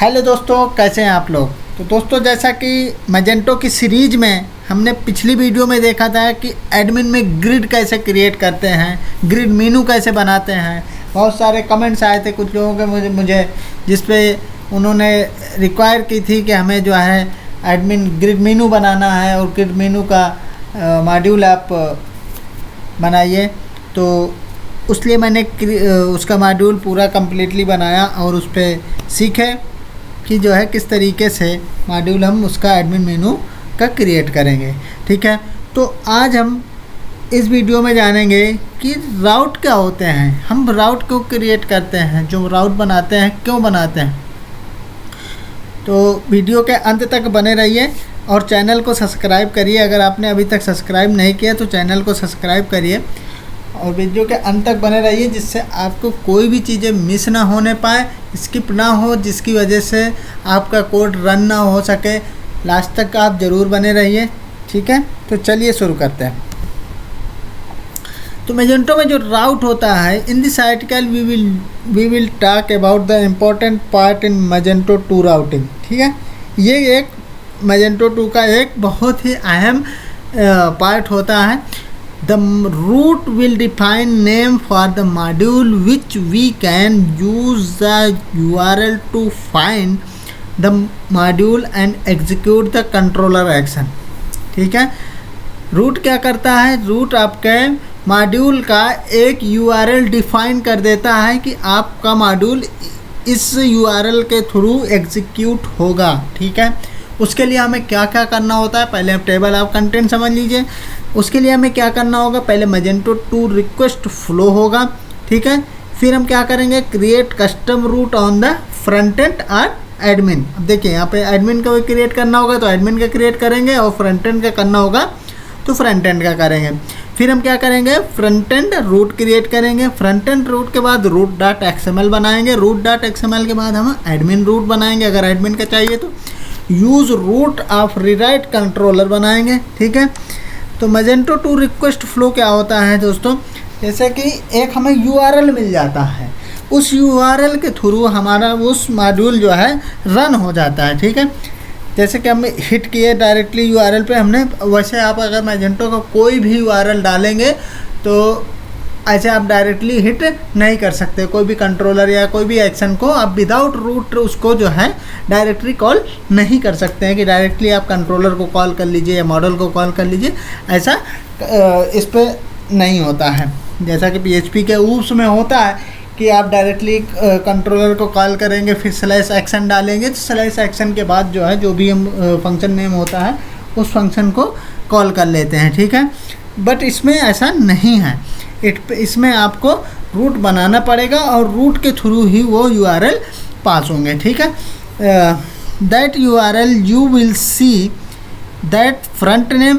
Hello दोस्तों, कैसे हैं आप लोग। तो दोस्तों, जैसा कि मैजेंटो की सीरीज़ में हमने पिछली वीडियो में देखा था कि एडमिन में ग्रिड कैसे क्रिएट करते हैं, ग्रिड मेनू कैसे बनाते हैं। बहुत सारे कमेंट्स आए थे कुछ लोगों के मुझे जिस पे उन्होंने रिक्वायर की थी कि हमें जो है एडमिन ग्रिड मेनू बनाना है और ग्रिड मेनू का मॉड्यूल आप बनाइए। तो उसलिए मैंने उसका मॉड्यूल पूरा कम्प्लीटली बनाया और उस पर सीखे कि जो है किस तरीके से मॉड्यूल हम उसका एडमिन मेनू का क्रिएट करेंगे। ठीक है, तो आज हम इस वीडियो में जानेंगे कि राउट क्या होते हैं, हम राउट क्यों क्रिएट करते हैं, जो राउट बनाते हैं क्यों बनाते हैं। तो वीडियो के अंत तक बने रहिए और चैनल को सब्सक्राइब करिए। अगर आपने अभी तक सब्सक्राइब नहीं किया तो चैनल को सब्सक्राइब करिए और वीडियो के अंत तक बने रहिए, जिससे आपको कोई भी चीज़ें मिस ना होने पाए, स्किप ना हो, जिसकी वजह से आपका कोड रन ना हो सके। लास्ट तक आप ज़रूर बने रहिए। ठीक है, तो चलिए शुरू करते हैं। तो मैजेंटो में जो राउट होता है, in this article we will talk about the important part in Magento 2 routing. ठीक है, ये एक मैजेंटो 2 का एक बहुत ही अहम पार्ट होता है। The root will define name for the module which we can use the URL to find the module and execute the controller action। ठीक है, रूट क्या करता है, रूट आपके मॉड्यूल का एक URL डिफाइन कर देता है कि आपका मॉड्यूल इस URL के थ्रू एग्जीक्यूट होगा। ठीक है, उसके लिए हमें क्या क्या करना होता है, पहले आप टेबल ऑफ कंटेंट समझ लीजिए। उसके लिए हमें क्या करना होगा, पहले मैजेंटो 2 रिक्वेस्ट फ्लो होगा। ठीक है, फिर हम क्या करेंगे, create custom route on the front end और एडमिन। अब देखिए यहाँ पे एडमिन का भी क्रिएट करना होगा तो एडमिन का क्रिएट करेंगे और फ्रंट एंड का करना होगा तो फ्रंट एंड का करेंगे। फिर हम क्या करेंगे, फ्रंट एंड रूट क्रिएट करेंगे। फ्रंट एंड रूट के बाद रूट डॉट XML बनाएंगे। रूट डॉट XML के बाद हम एडमिन रूट बनाएंगे अगर एडमिन का चाहिए तो। Use route of rewrite controller बनाएंगे। ठीक है, तो मैजेंटो 2 रिक्वेस्ट फ्लो क्या होता है दोस्तों, जैसे कि एक हमें URL मिल जाता है, उस URL के थ्रू हमारा उस मॉड्यूल जो है रन हो जाता है। ठीक है, जैसे कि हम हिट किए डायरेक्टली URL पे हमने, वैसे आप अगर मैजेंटो का कोई भी URL डालेंगे तो ऐसे आप डायरेक्टली हिट नहीं कर सकते। कोई भी कंट्रोलर या कोई भी एक्शन को आप विदाउट रूट उसको जो है डायरेक्टली कॉल नहीं कर सकते हैं कि डायरेक्टली आप कंट्रोलर को कॉल कर लीजिए या मॉडल को कॉल कर लीजिए, ऐसा इस पे नहीं होता है। जैसा कि PHP के ऊप्स में होता है कि आप डायरेक्टली कंट्रोलर को कॉल करेंगे फिर स्लैश एक्शन डालेंगे तो स्लैश एक्शन के बाद जो है जो भी हम फंक्शन नेम होता है उस फंक्शन को कॉल कर लेते हैं। ठीक है, बट इसमें ऐसा नहीं है। इसमें आपको रूट बनाना पड़ेगा और रूट के थ्रू ही वो URL पास होंगे। ठीक है, that URL you will see that front name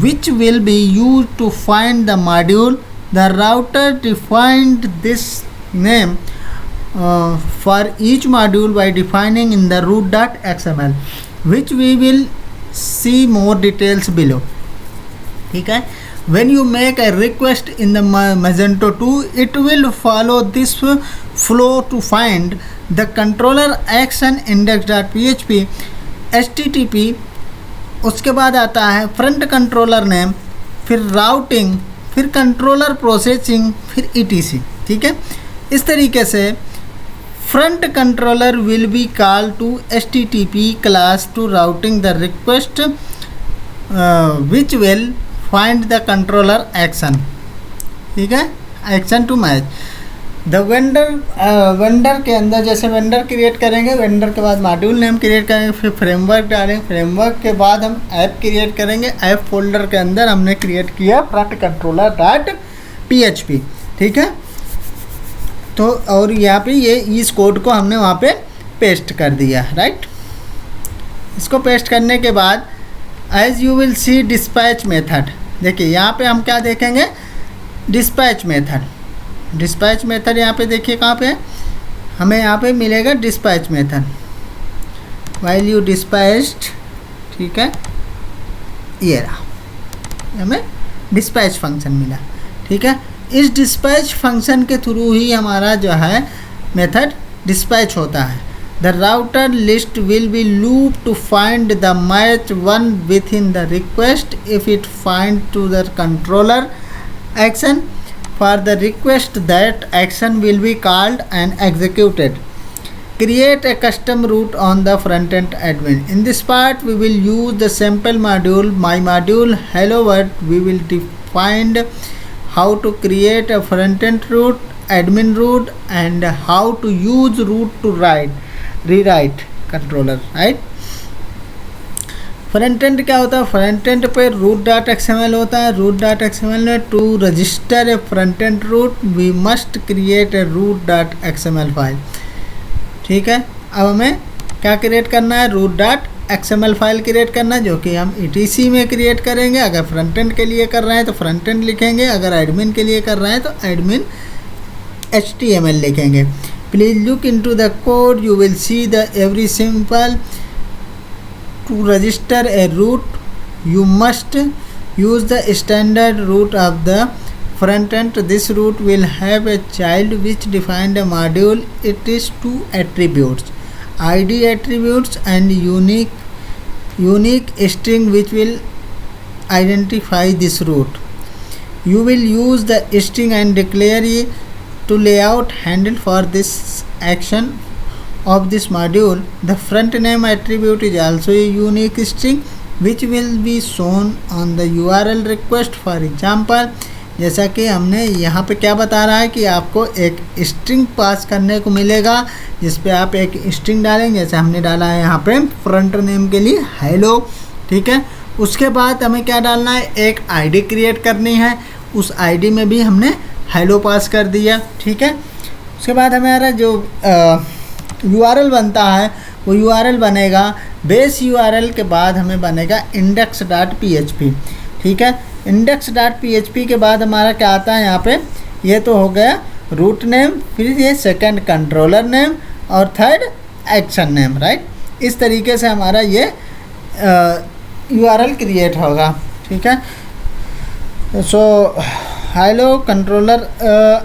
which will be used to find the module. The router defined this name for each module by defining in the root.xml, which we will see more details below. ठीक है, when you make a request in the Magento 2, it will follow this flow to find the controller action index.php, HTTP, उसके बाद आता है front controller name, फिर routing, फिर controller processing, फिर ETC। ठीक है, इस तरीके से front controller will be call to HTTP class to routing the request which will find the controller action. ठीक है, action to match the vendor के अंदर, जैसे वेंडर क्रिएट करेंगे, वेंडर के बाद मॉड्यूल नेम क्रिएट करेंगे, फिर फ्रेमवर्क डालेंगे, फ्रेमवर्क के बाद हम ऐप क्रिएट करेंगे। ऐप फोल्डर के अंदर हमने क्रिएट किया फ्रंट कंट्रोलर डॉट PHP। ठीक है, तो और यहाँ पे ये इस कोड को हमने वहाँ पे पेस्ट कर दिया। राइट, इसको पेस्ट करने के बाद as you will see dispatch method. देखिए यहाँ पे हम क्या देखेंगे, डिस्पैच मेथड। डिस्पैच मेथड यहाँ पे देखिए कहाँ पे है, हमें यहाँ पे मिलेगा dispatch method, while you dispatched. ठीक है, ये रहा, हमें डिस्पैच फंक्शन मिला। ठीक है, इस डिस्पैच फंक्शन के थ्रू ही हमारा जो है मेथड डिस्पैच होता है। The router list will be looped to find the match one within the request. If it finds to the controller action for the request, that action will be called and executed. Create a custom route on the front-end admin. In this part, we will use the sample module, my module hello world. We will define how to create a front-end route, admin route, and how to use route to rewrite controller, right? Front end क्या होता है? Front end पे route dot XML होता है. Route dot XML में to register a front end route we must create a route dot XML file. ठीक है, अब हमें क्या क्रिएट करना है? Route dot XML file create करना है, जो कि हम ईटीसी में क्रिएट करेंगे. अगर फ्रंट एंड के लिए कर रहे हैं तो फ्रंट एंड लिखेंगे, अगर एडमिन के लिए कर रहे हैं तो एडमिन HTML लिखेंगे. Please look into the code, you will see the every simple. To register a root, you must use the standard root of the front end. This root will have a child which defines a module. It is two attributes, ID attributes and unique string which will identify this root. You will use the string and declare to layout handle for this action of this module. The front name attribute is also a unique string which will be shown on the URL request. For example, जैसा कि हमने यहाँ पे क्या बता रहा है कि आपको एक स्ट्रिंग पास करने को मिलेगा जिस पे आप एक स्ट्रिंग डालेंगे. जैसे हमने डाला है यहाँ पे फ्रंट नेम के लिए हेलो. ठीक है, उसके बाद हमें क्या डालना है? एक आईडी क्रिएट करनी है. उस आईडी में भी हमने हेलो पास कर दिया. ठीक है, उसके बाद हमारा जो URL बनता है वो URL बनेगा बेस URL के बाद हमें बनेगा index.php. ठीक है, index.php के बाद हमारा क्या आता है यहाँ पे? ये तो हो गया रूट नेम, फिर ये सेकंड कंट्रोलर नेम और थर्ड एक्शन नेम, राइट. इस तरीके से हमारा ये URL क्रिएट होगा. ठीक है, सो hello controller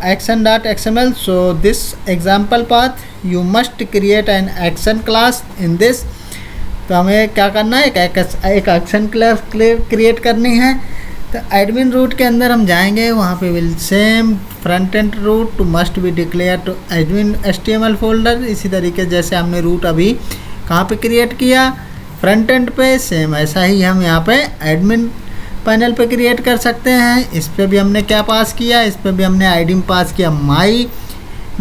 action.xml. So this example path you must create an action class in this. तो हमें क्या करना है? एक एक्शन क्लास क्रिएट करनी है. तो एडमिन रूट के अंदर हम जाएंगे, वहाँ पे will same front end route to must be declare to admin HTML folder. इसी तरीके जैसे हमने रूट अभी कहाँ पे क्रिएट किया? फ्रंट एंड पे. सेम ऐसा ही हम यहाँ पे एडमिन पैनल पे क्रिएट कर सकते हैं. इस पर भी हमने क्या पास किया? इस पर भी हमने आईडी में पास किया माई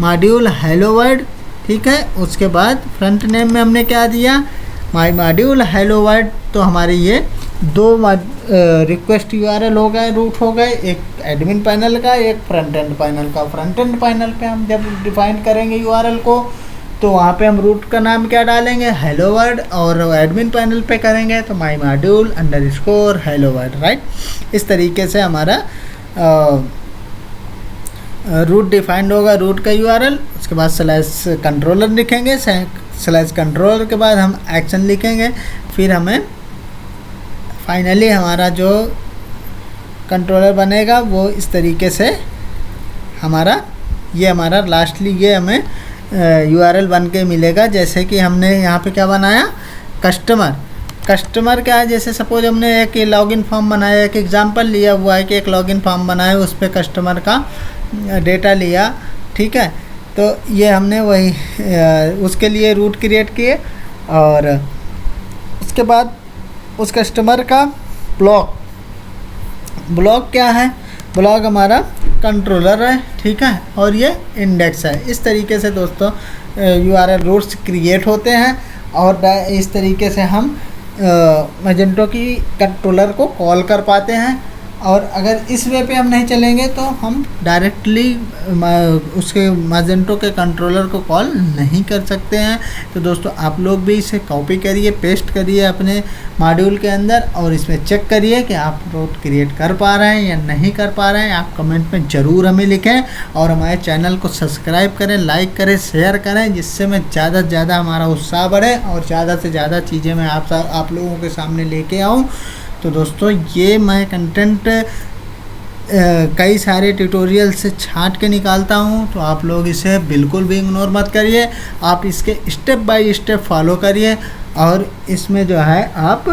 मॉड्यूल हेलो वर्ड. ठीक है, उसके बाद फ्रंट नेम में हमने क्या दिया? माई मॉड्यूल हेलो वर्ड. तो हमारे ये दो रिक्वेस्ट URL हो गए, रूट हो गए, एक एडमिन पैनल का, एक फ्रंट एंड पैनल का. फ्रंट एंड पैनल पे हम जब डिफाइन करेंगे URL को तो वहाँ पे हम रूट का नाम क्या डालेंगे? Hello word. और एडमिन पैनल पे करेंगे तो माई मॉड्यूल _ हेलो वर्ड, राइट. इस तरीके से हमारा रूट डिफाइंड होगा, रूट का URL. उसके बाद स्लैश कंट्रोलर लिखेंगे, स्लैश कंट्रोलर के बाद हम एक्शन लिखेंगे. फिर हमें फाइनली हमारा जो कंट्रोलर बनेगा वो इस तरीके से हमारा लास्टली ये हमें URL बन के मिलेगा. जैसे कि हमने यहाँ पे क्या बनाया? कस्टमर क्या है? जैसे सपोज हमने एक लॉगिन फॉर्म बनाया, एक एग्जांपल लिया हुआ है कि एक लॉगिन फॉर्म बनाया, उस पर कस्टमर का डेटा लिया. ठीक है, तो ये हमने वही उसके लिए रूट क्रिएट किए. और उसके बाद उस कस्टमर का ब्लॉक क्या है? ब्लॉक हमारा कंट्रोलर है. ठीक है, और ये इंडेक्स है. इस तरीके से दोस्तों URL रूट्स क्रिएट होते हैं और इस तरीके से हम मैजेंटो की कंट्रोलर को कॉल कर पाते हैं. और अगर इस वे पे हम नहीं चलेंगे तो हम डायरेक्टली उसके मैजेंटो के कंट्रोलर को कॉल नहीं कर सकते हैं. तो दोस्तों आप लोग भी इसे कॉपी करिए, पेस्ट करिए अपने मॉड्यूल के अंदर और इसमें चेक करिए कि आप रूट क्रिएट कर पा रहे हैं या नहीं कर पा रहे हैं. आप कमेंट में ज़रूर हमें लिखें और हमारे चैनल को सब्सक्राइब करें, लाइक करें, शेयर करें, जिससे मैं ज़्यादा से ज़्यादा हमारा उत्साह बढ़े और ज़्यादा से ज़्यादा चीज़ें मैं आप लोगों के सामने लेके आऊँ. तो दोस्तों ये मैं कंटेंट कई सारे ट्यूटोरियल से छांट के निकालता हूँ, तो आप लोग इसे बिल्कुल भी इग्नोर मत करिए। आप इसके स्टेप बाय स्टेप फॉलो करिए और इसमें जो है आप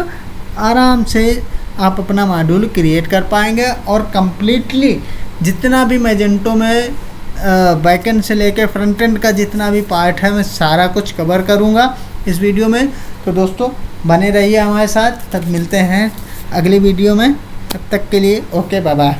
आराम से आप अपना मॉड्यूल क्रिएट कर पाएंगे और कम्प्लीटली जितना भी मैजेंटो में बैकएंड से लेके फ्रंट एंड का जितना भी पार्ट है मैं सारा कुछ कवर करूँगा इस वीडियो में। तो दोस्तों बने रहिए हमारे साथ, तब मिलते हैं अगली वीडियो में। तब तक के लिए ओके, बाय बाय।